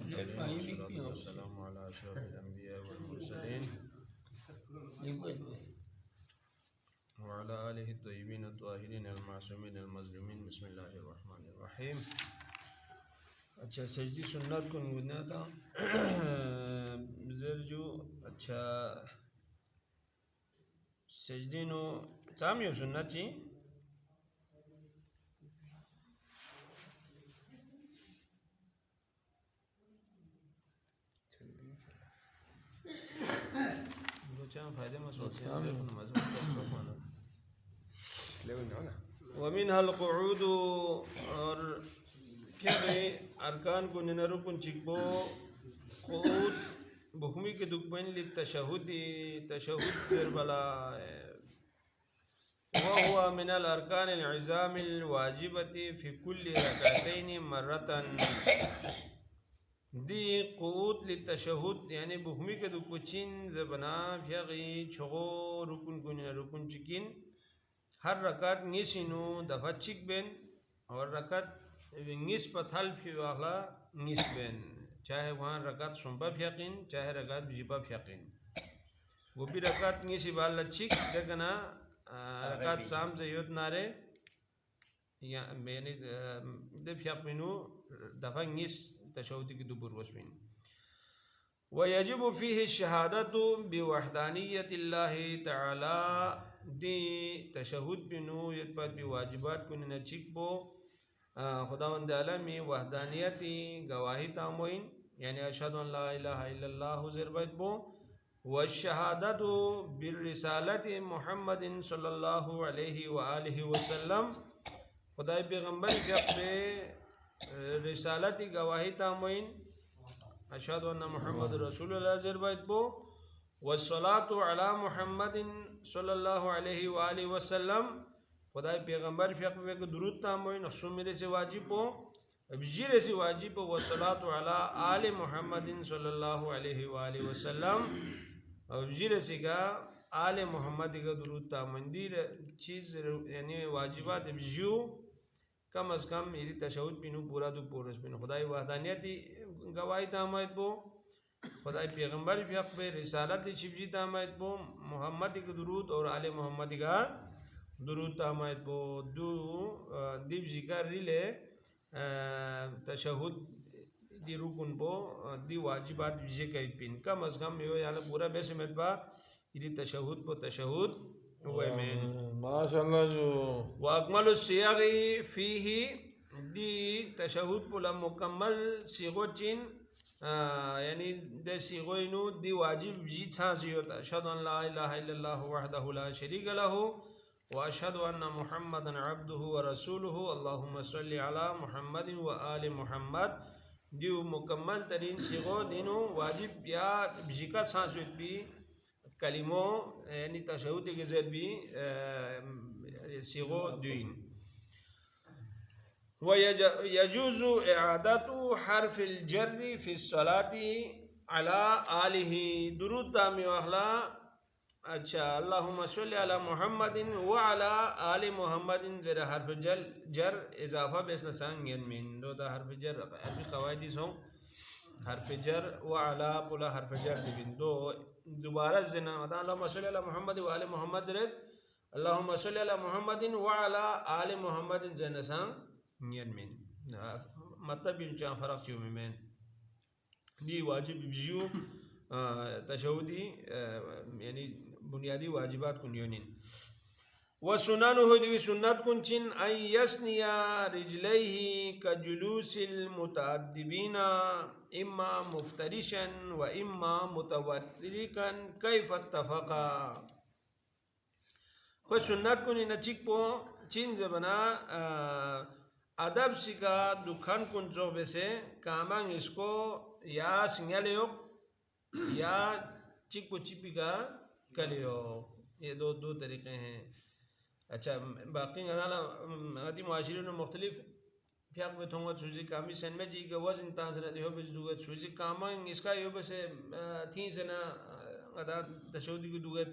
والصلاة والسلام على أشرف الأنبياء والمرسلين وعلى آله الطيبين الطاهرين المعصومين المظلومين. بسم الله الرحمن الرحيم. اچھا سجدی سنت کو نمودنا تھا بزرجو. اچھا سجدی نو سامیو سنت چی فائدے مسوچ ومنها القعود اور کیا گئے ارکان کو ننرکن چکبو قعود بخمی کے دکبین للتشہد تشہد کربلا وهو من الارکان العظام الواجبة في كل رکعتین مرتا. دی قعود للتشہد یعنی بخمی کے دکچین زبنا فیغی چھغو رکن کنین رکن چکین ہر رکعت نیسینو دفع چک بین اور رکعت نیس پتھل فی واغلا نیس بین چاہے وہاں رکعت سنبا فیقین چاہے رکعت بجیبا فیقین وہ بھی رکعت نیسی بالا چک دگنا رکعت سام زیوت نارے یعنی دے فیقینو دفع نیس تشہد کی دبر وسمین. ویجب فیہ الشہادت بوحدانیت اللہ تعالی دی تشہد بنو یتپت بواجبات کنن چک بو خداوند عالمی وحدانیتی گواہی تاموین یعنی اشہد ان لا الہ الا اللہ زربت بو والشہادت بالرسالت محمد صلی اللہ علیہ وآلہ وسلم خدای پیغمبر کے اپنے رسالتی گواہی تاموین اشہد ان محمد رسول اللہ زربت بو والصلاة علی محمد صلی اللہ علیہ وآلہ وسلم خدای پیغمبر فی اقبے کو درود تاموین اخصو میرے سے واجب بو ابجیر سے واجب بو والصلاة علی آل محمد صلی اللہ علیہ وآلہ وسلم ابجیر سے کا آل محمد کا درود تاموین. دیر چیز یعنی واجبات ابجیو کم از کم میری تشہد پینو پورا دو پورس پینو خدای وحدانیتی گواہی تامید بو خدای پیغمبر فی حق پہ رسالت شبجی تامید بو محمد کا درود اور آل محمد کا درود تامید بو. دو دیب ذکر ریلے تشہد دی رکن بو دی واجبات ویجے کئی pain come is come you Yala پورا بیسے مدبا یہ تشہد پو تشہد ماشاءاللہ جو واکمل السیاغ فیہی دی تشہد پلا مکمل سیغو چین یعنی دے سیغوینو دی واجب جی چھانسی ہوتا اشہد ان لا الہ الا اللہ وحدہ لا شریک لہو واشہد ان محمد عبدہ ورسولہ اللہم صلی علی محمد و آل محمد. دیو مکمل ترین سیغو دینو واجب یا بجیکا چھانسویت بھی کلموں یعنی تشہد کے ذر بھی سیغو دوین. ویجوز اعادت حرف الجر فی الصلاة علی آلہ درود تامی واخلا. اچھا اللہم صلی علی محمد وعلا آل محمد زر حرف جر اضافہ بیسنا سانگین من دو تا حرف جر عربی قواعدی سوں حرف جر وعلا پلا حرف جر تبین دو دوبارہ زنا اللہم صلی علی محمد وآل محمد زرد اللہم صلی علی محمد وعلا آل محمد زر سانگین من مطلب انچان فرق چیو میں دی واجب بجیو تشہدی یعنی بنیادی واجبات کنیونین. وسننہ دی سنت کنچن ان یسنی رجلیہ کجلوس المتعدبین اما مفترشا و اما متورکا کیف اتفقا. خوش سنت کنی نچک پو چین زبنا ادب سکا دکھن کن چو بیسے کامانگ اس کو یا سنگلیو یا چک پو چپی کا کلیو یہ دو طریقے ہیں. اچھا باقی غدی معاشرے میں مختلف پیاک میں تھونگا سوزی کامی سن میں جی کا وزن تانسنا دیو بیس دوگت سوزی کامانگ اس کا یو بیسے تھین سنا غدا تشہدی کو دوگت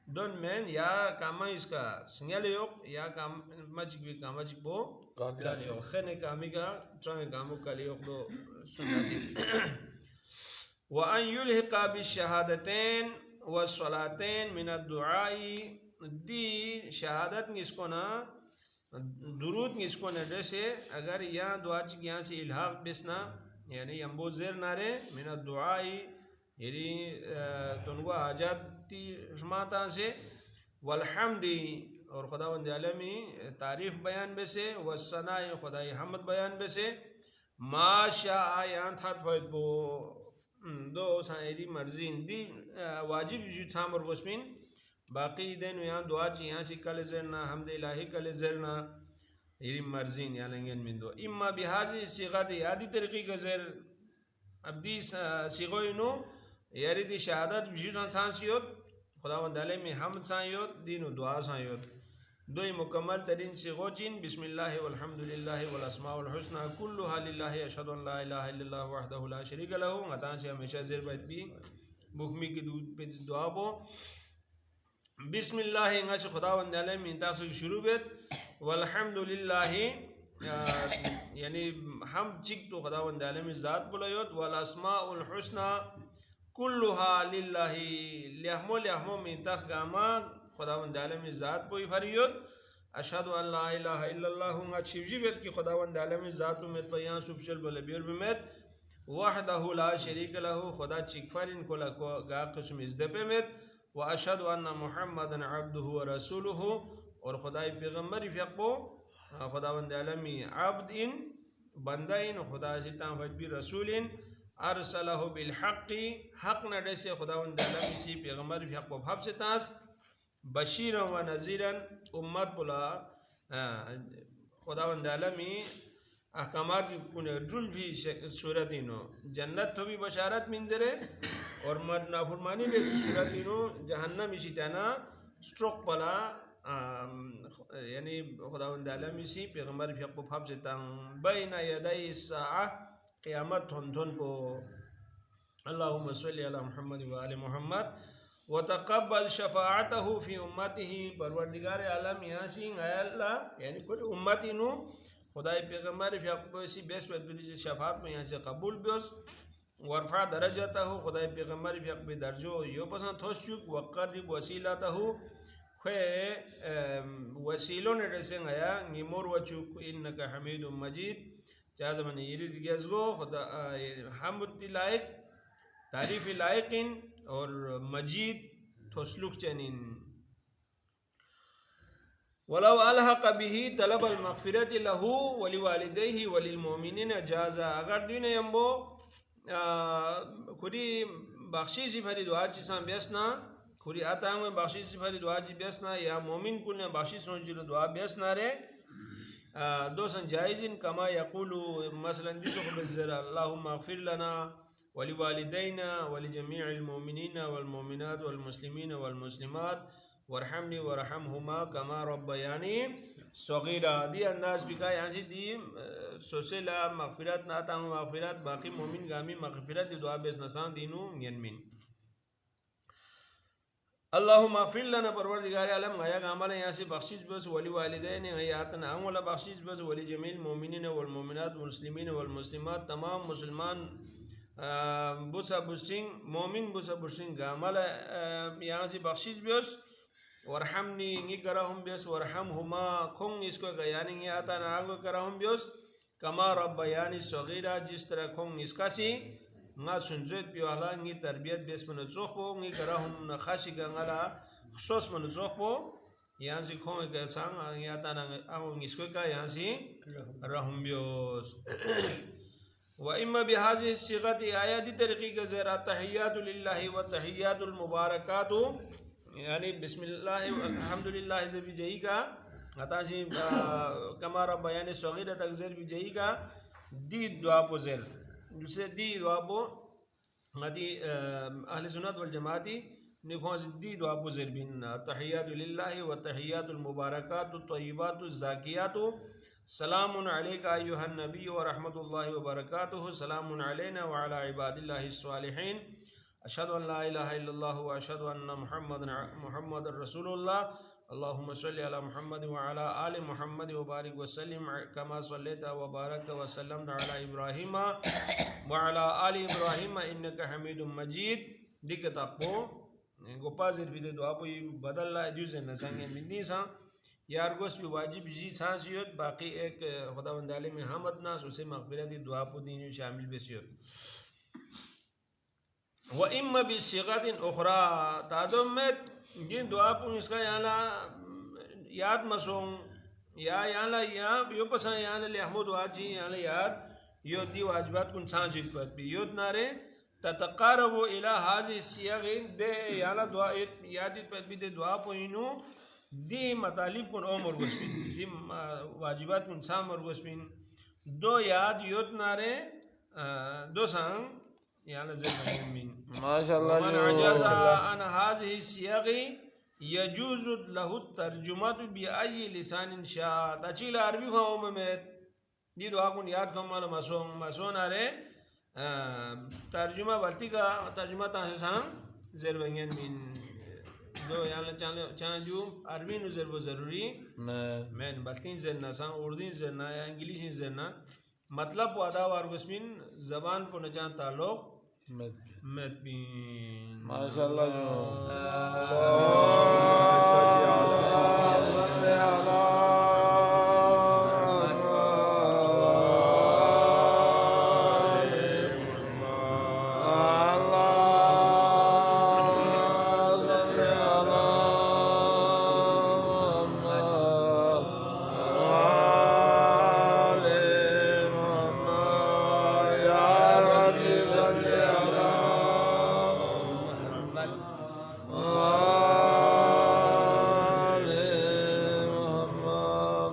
دون مین یا کاما اس کا سنگل یوک یا کام مچک بھی کامچک بو کالیوک خینے کامی کا چنگ کامو کالیوک دو سنتی وَأَن يُلْحِقَ بِالشَّهَادَتَيْن وَالصَّلَاتَيْن مِنَ الدُّعَاءِ دی شہادت اس کو نا درود اس کو نہ جیسے اگر یہاں دعا چک یہاں سے الحاق بسنا یعنی امبو زیر نارے من الدعائی یعنی تنگو حاجات تی شماتا سے والحمدی اور خداوند عالمی تعریف بیان بسے والثناء خدای حمد بیان بسے ما شاء یان تھات فائد بو دو سائری مرزین دی واجب جو تھام اور گسمین باقی دین یہاں دعا چی یہاں سے کل زرنا حمد الہی کل زرنا یعنی مرزین یا لنگین من دو اما بحاظی صیغات یادی طریقی کا زر اب دی صیغوی نو یاری دی شہادت بجیوزان سانسیوت خداوند علیہ میں حمد سانیوت دین و دعا سانیوت دوی مکمل ترین صیغو چین بسم اللہ والحمدللہ والاسماء الحسنى کلها للہ اشہد ان لا الہ الا اللہ وحدہ لا شریک لہو غتان سے ہمیشہ زیر بیت بھی بخمی کی دعا بو بسم اللہ انگاش خداوند علیہ میں انتاثر شروع بیت والحمدللہ یعنی حمد چک تو خداوند علیہ میں ذات بلایوت والاسماء الحسنى کلها للہ لہمو میں انتاخ گاما خداوند عالمی ذات پوئی فریود اشہد ان لا الہ الا اللہ ہوں چیوجی بیت کی خداوند عالمی ذات میں پیان سبشل بلبیر بمیت وحدہ لا شریک لہو خدا چک فرین کو لکو گا قسم ازدپے میت و اشہد ان محمد عبدہ و رسولہ اور خدای پیغمبر فیقبو خداوند عالمی عبد ان بندہ ان خدا زیتان فجبی رسول ان ارسلہ بالحق حق نڈے سے خداوند عالمی سی پیغمبر فیقبو بھاب سے تاس بشیرا و نذیرا امت بلا خداوند عالمی احکامات کنے جل بھی صورتینو جنت تو بھی بشارت منظرے اور مرد نافرمانی بھی صورتینو جہنم اسی تانا سٹروک پلا یعنی خداوند عالمی سی پیغمبر فیق پو پھاب سے تاں بین یدائی الساعہ قیامت تھن پو اللہم صلی علی محمد و آل محمد وتقبل شفاعته فی امته پروردگار عالم یہاں سین اے اللہ یعنی کوئی امتی نو خدای پیغمبر فی اقباسی بیس بلیج شفاعت میں یہاں سے قبول بیوس ورفع درجته خدای پیغمبر فی اقبی درجو یو پسند تھوش چک وقرب وسیلته خوی وسیلوں نے رسیں آیا نیمور وچک انکا حمید مجید چاہ زمان یرید گیزگو خدا حمد لائق تعریف لائقین اور مجید تسلک چنین ولو الحق به طلب المغفرت له ولوالديه وللمؤمنین جازا اگر دین یمبو کھری بخشیشی بھری دعا چیسان بیسنا کھری آتا ہمیں بخشیشی بھری دعا چی بیسنا یا مومن کنے بخشیش سنجی دعا بیسنا رے دوسن جائزین کما یقولو مثلا دیسو خبزر اللہم اغفر لنا ولوالدينا ولجميع المؤمنين والمؤمنات والمسلمين والمسلمات وارحمني وارحمهما كما ربياني صغيرا دی انداز بھی کا یہاں سے دی سوسیلا مغفرت ناتا ہوں مغفرت باقی مومن گامی مغفرت دی دعا بیس نسان دینو ینمین اللہم اغفر لنا پروردگار عالم غیا گامل یہاں سے بخشیش بس ولی والدین غیاتنا اولا بخشیش بس ولی جمیع المؤمنین والمؤمنات والمسلمین والمسلمات تمام مسلمان بوسا بوسنگ مومن بوسا بوسنگ گامل یہاں سے بخشیش بیوس ورحمنی نگی کراہم بیوس ورحمہما کھنگ اس کو گیانی نگی آتا ناگو کراہم بیوس کما رب یعنی صغیرہ جس طرح کھنگ اس کا سی nga sunjoit piyo ala ngi tarbiyat bes mana zokhbo ngi karahum na khashi ka ngala khsos mana zokhbo yahan si khong ka sang ngi ata na ang ngi sko ka yahan si rahum bios wa imma bihazi sighati ayati tariqi ka zira tahiyyatu lillahi wa tahiyyatu almubarakatu yani bismillah alhamdulillah zabi jayi ka ata si kama rabba yani saghira tak zir bi jayi ka di dua po zir دوسرے دی دعا بو غدی اہل سنت والجماعتی نکھوز دی دعا بو زربین تحیات للہ و تحیات المبارکات الطیبات الزاکیات سلام علیک ایہا النبی و رحمت اللہ وبرکاتہ سلام علینا وعلی عباد اللہ الصالحین اشہد ان لا الہ الا اللہ واشہد ان محمد رسول اللہ اللہم صلی علی محمد وعلی آل محمد وبارک وسلم کما صلیت وبارکت وسلمت علی ابراہیم وعلی آل ابراہیم انکا حمید مجید دیکھ تاپو گوپازر بھی دعا پوی بدل لا جوز نسانگے مندی سا یار گوش بھی واجب جی سانسیت باقی ایک خدا وندالے میں حمد ناس اسے مغفرتی دعا پو دین شامل بسیت وَإِمَّا بِالصِّيغَةٍ أُخْرَى تادمت جن دعا پو اس کا یاد مسون یالا یو پسا یالا لحمود واجی یالا یاد یو دی واجبات کن سانسیت پت بھی یود نارے تتقارب الى هذه الصيغ دے یالا دعا یادت پت بھی دے دعا پو انو دی مطالب کن عمر گسبین دی واجبات کن سامر گسبین دو یاد یود نارے دو سانگ یالا زیر من ماشاءاللہ ومن عجز عن هذه الصيغ يجوز له الترجمة بأي لسان شاء اچھیل عربی خواہوں میں دی دعا کن یاد کھا مالا مسون آرے ترجمہ بلتی کا ترجمہ تاہسان زیر بنگین من دو یالا چاہاں جو عربی نو زیر ضروری مین بلتین زیر ناسان اردین زیر نا یا انگلیشین زیر نا مطلب وادا وارگسمین زبان کو نچان تعلق مدبین ماشاءاللہ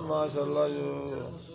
ماشاءاللہ